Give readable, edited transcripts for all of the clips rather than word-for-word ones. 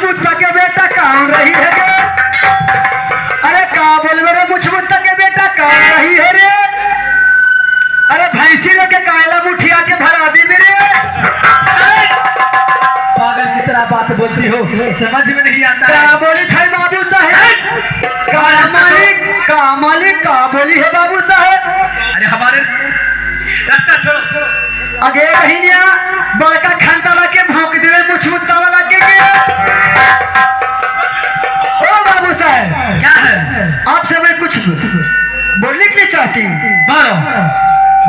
मुझता के बेटा कौन रही है रे? अरे का बोलबे रे मुझता के बेटा कौन रही है रे? अरे भैंसी लेके कायला मुठिया के भरा दी मेरे। पागल की तरह बात बोलती हो, समझ में नहीं आता। क्या बोली थे बाबू साहब? का मालिक का बोली है बाबू साहब? अरे हमारे रास्ता छोड़ो। अगे बहिनिया बड़का खंता लाके भौंक दे मुझता वाला के ओ बाबू साहब क्या है? आपसे मैं कुछ बोलने के लिए चाहती हूँ। बोलो।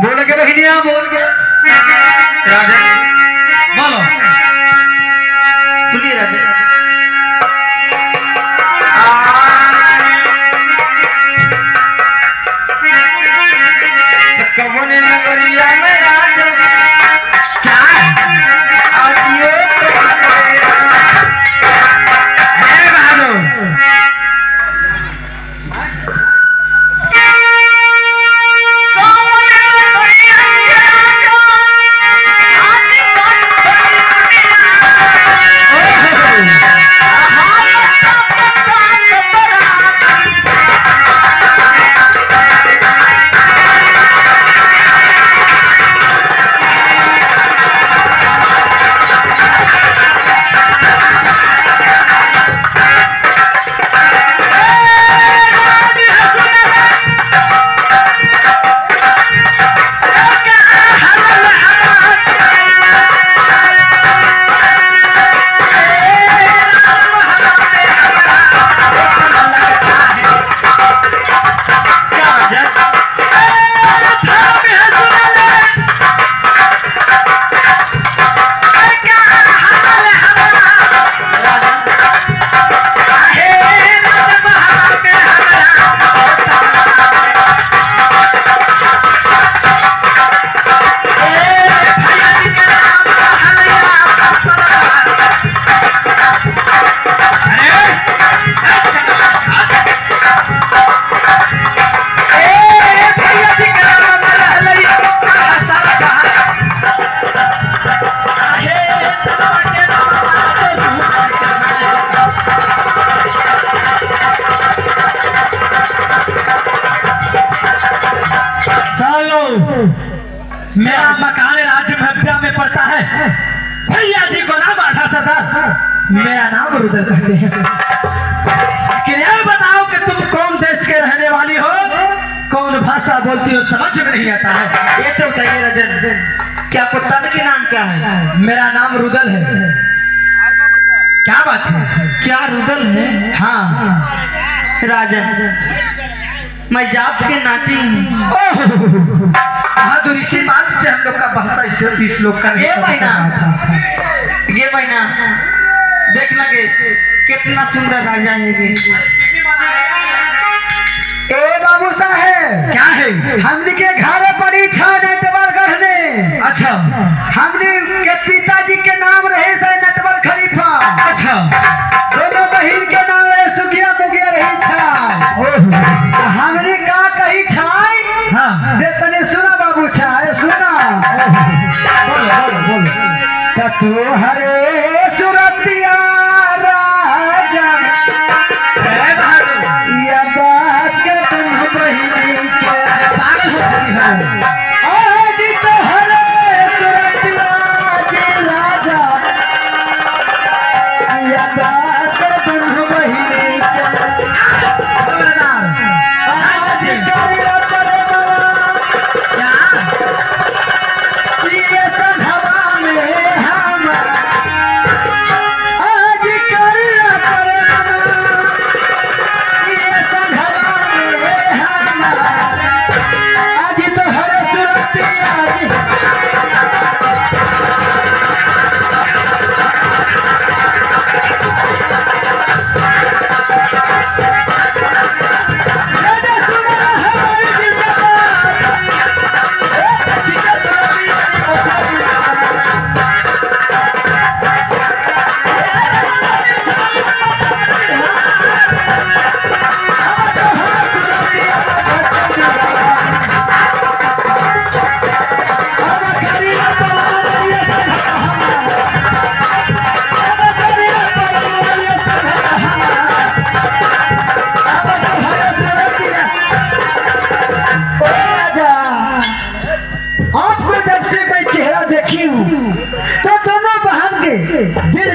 बोल के बहिनिया बोल के राजा बोलो। सुनिए राजा। कौन नगरिया में राजा क्या आदियो है बहादुर। मेरा मकान राजमहल में पड़ता है। भैया जी को नाम आधा सरदार, मेरा नाम रुदल कहते हैं। लेकिन ये बताओ कि तुम कौन देश के रहने वाली हो, कौन भाषा बोलती हो, समझ में नहीं आता है। ये तो बताइए राजन, क्या पुत्र के नाम क्या है? मेरा नाम रुदल है। क्या बात है? क्या रुदल है? हाँ राजन मैं जाप के नाटी हूँ। बहादुर, इसी बात से हम लोग का भाषा इस लोग का ये महीना देख लगे कितना सुंदर राजा है ये। ए बाबू साहब क्या है? हमने के घर पड़ी छा नटवर गढ़ने। अच्छा। हमने के पिताजी के नाम रहे से नटवर खलीफा। अच्छा। दोनों बहन के नाम रहे सुखिया मुखिया रही था। हमने का कही छाई। हाँ। तने सुना बाबू छाए सुना। बोलो बोलो बोलो। तू हरे सुरतिया राजा या बात के तुम बहिनी के पागल हो चुकी हो। आज तो हरे सुरतिया जी राजा या बात के तुम बहिनी के आज करिया परवा क्या ये सभा में हम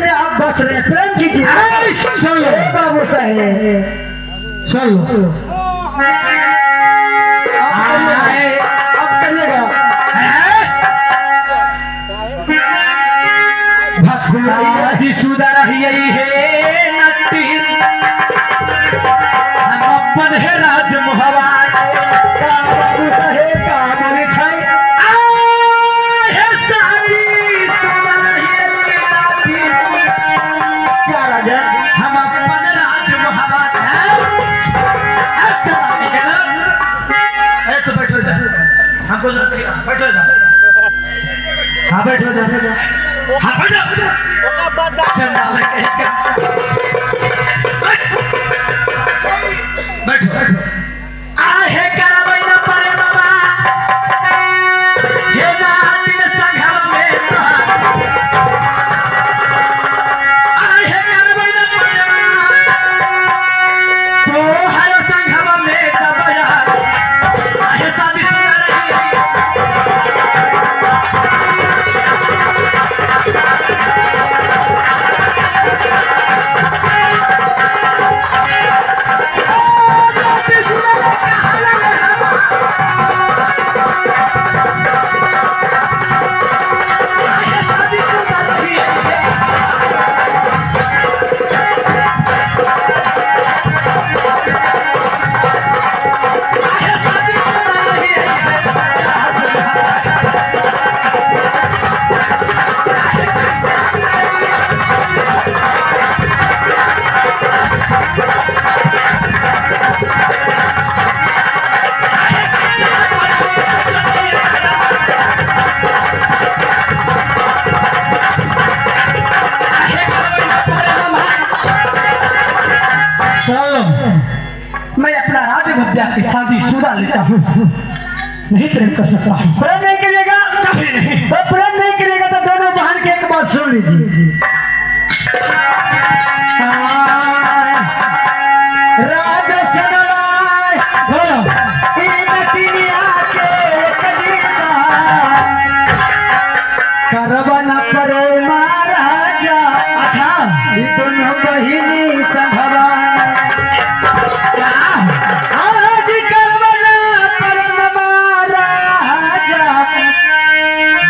में आप बस रहे हैं, प्रेम कीजिए। चलो बाबू साहेब चलो अब करिएगा। भक्ति सुधर यही है नट्टी हम अपन है राज मोहवान हमको बैठो जा। हाँ बैठो जा। हाँ बैठो। बैठो आहे करबैना परे बाबा हे नाती संघम में आहे करबैना परे तो हर संघम में दबया आहे शादी मैं अपना राजविद्या से शादीशुदा लेता हूँ, नहीं प्रेम कर सकता हूँ। प्रेम नहीं करिएगा कभी नहीं। तो प्रेम नहीं करिएगा तो दोनों बहन की एक बात सुन लीजिए। करबना परे महाराजा अच्छा दोनों बहिनी संभवान आज करबना परे महाराजा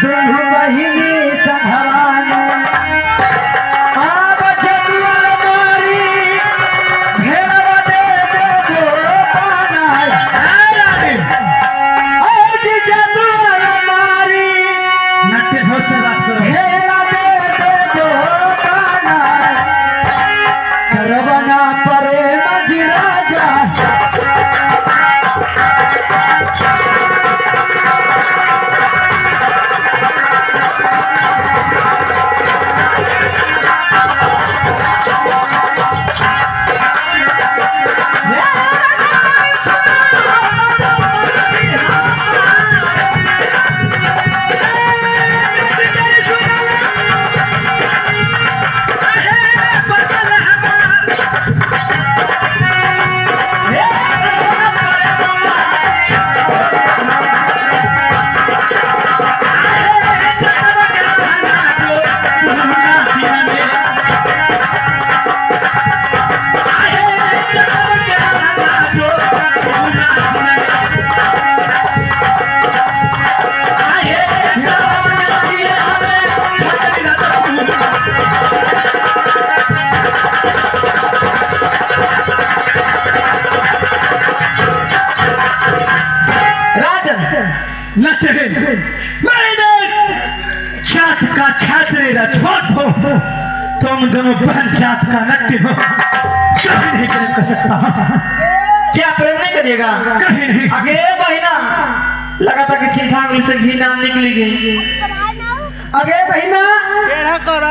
दोनों बहिनी संभवान अब जदुआ मारी घेर दे दो पाना आज जदुआ मारी नट्टे ढोस से बात करो घेरा दे दो पाना करबना परे मजराजा तुम दोनों बहन जात का नट्टी हो, कभी नहीं प्रेम कर सकता। क्या प्रेम नहीं करिएगा? कभी नहीं। आगे बहिना लगा था कि छिठांग से घी नाम निकली गई। आगे बहिना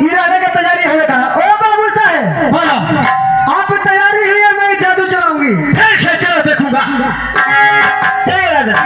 हीराने का तैयारी हो गया। ओ बाबू साहब बोलो आप तैयारी हुई है, मैं जादू चलाऊंगी। ठीक है चलो देखूंगा। चलिए राजा।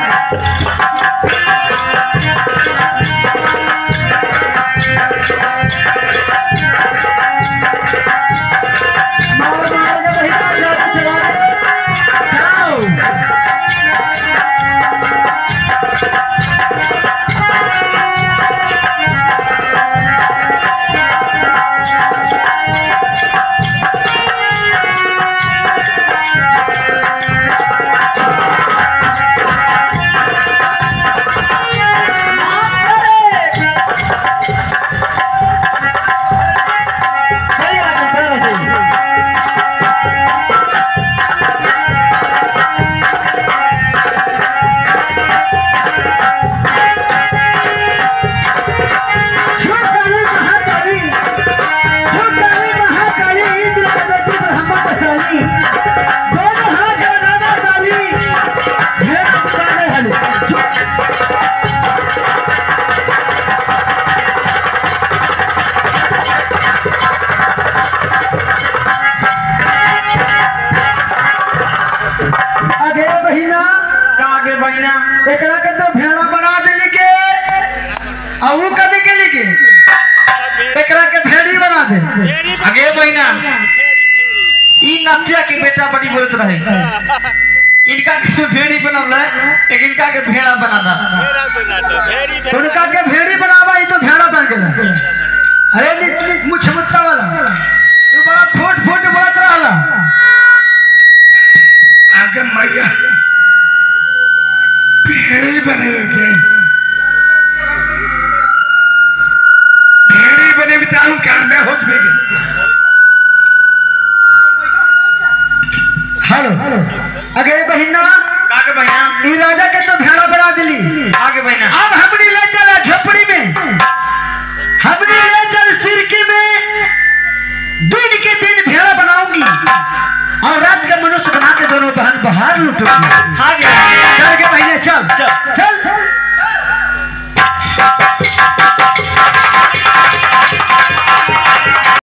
एकरा के तो भेड़ा बना देली के आऊ कभी के लिए एकरा के भेड़ी बना दे आगे बहिना ई नथिया के बेटा बड़ी बोलत रहे इनका के भेड़ी बनवला एक इनका के भेड़ा बनाना उनका के भेड़ी बनावा ई तो भेड़ा बन गेला। अरे मुछ मुत्ता वाला तू बड़ा फुट फुट बोलत रहला आगे मैया भेड़ी बने बिताऊं क्या मैं हो चुके। हेलो अगे बहिना आगे बहिना ई राजा के तो भेड़ा बना दिली। आगे बहिना अब हमनी ले चला झोपड़ी में, हमनी ले चल सिरकी में, दिन के दिन भेड़ा बनाऊंगी और रात के मनुष्य बना के दोनों बहन बाहर लुटूंगी। आगे चल के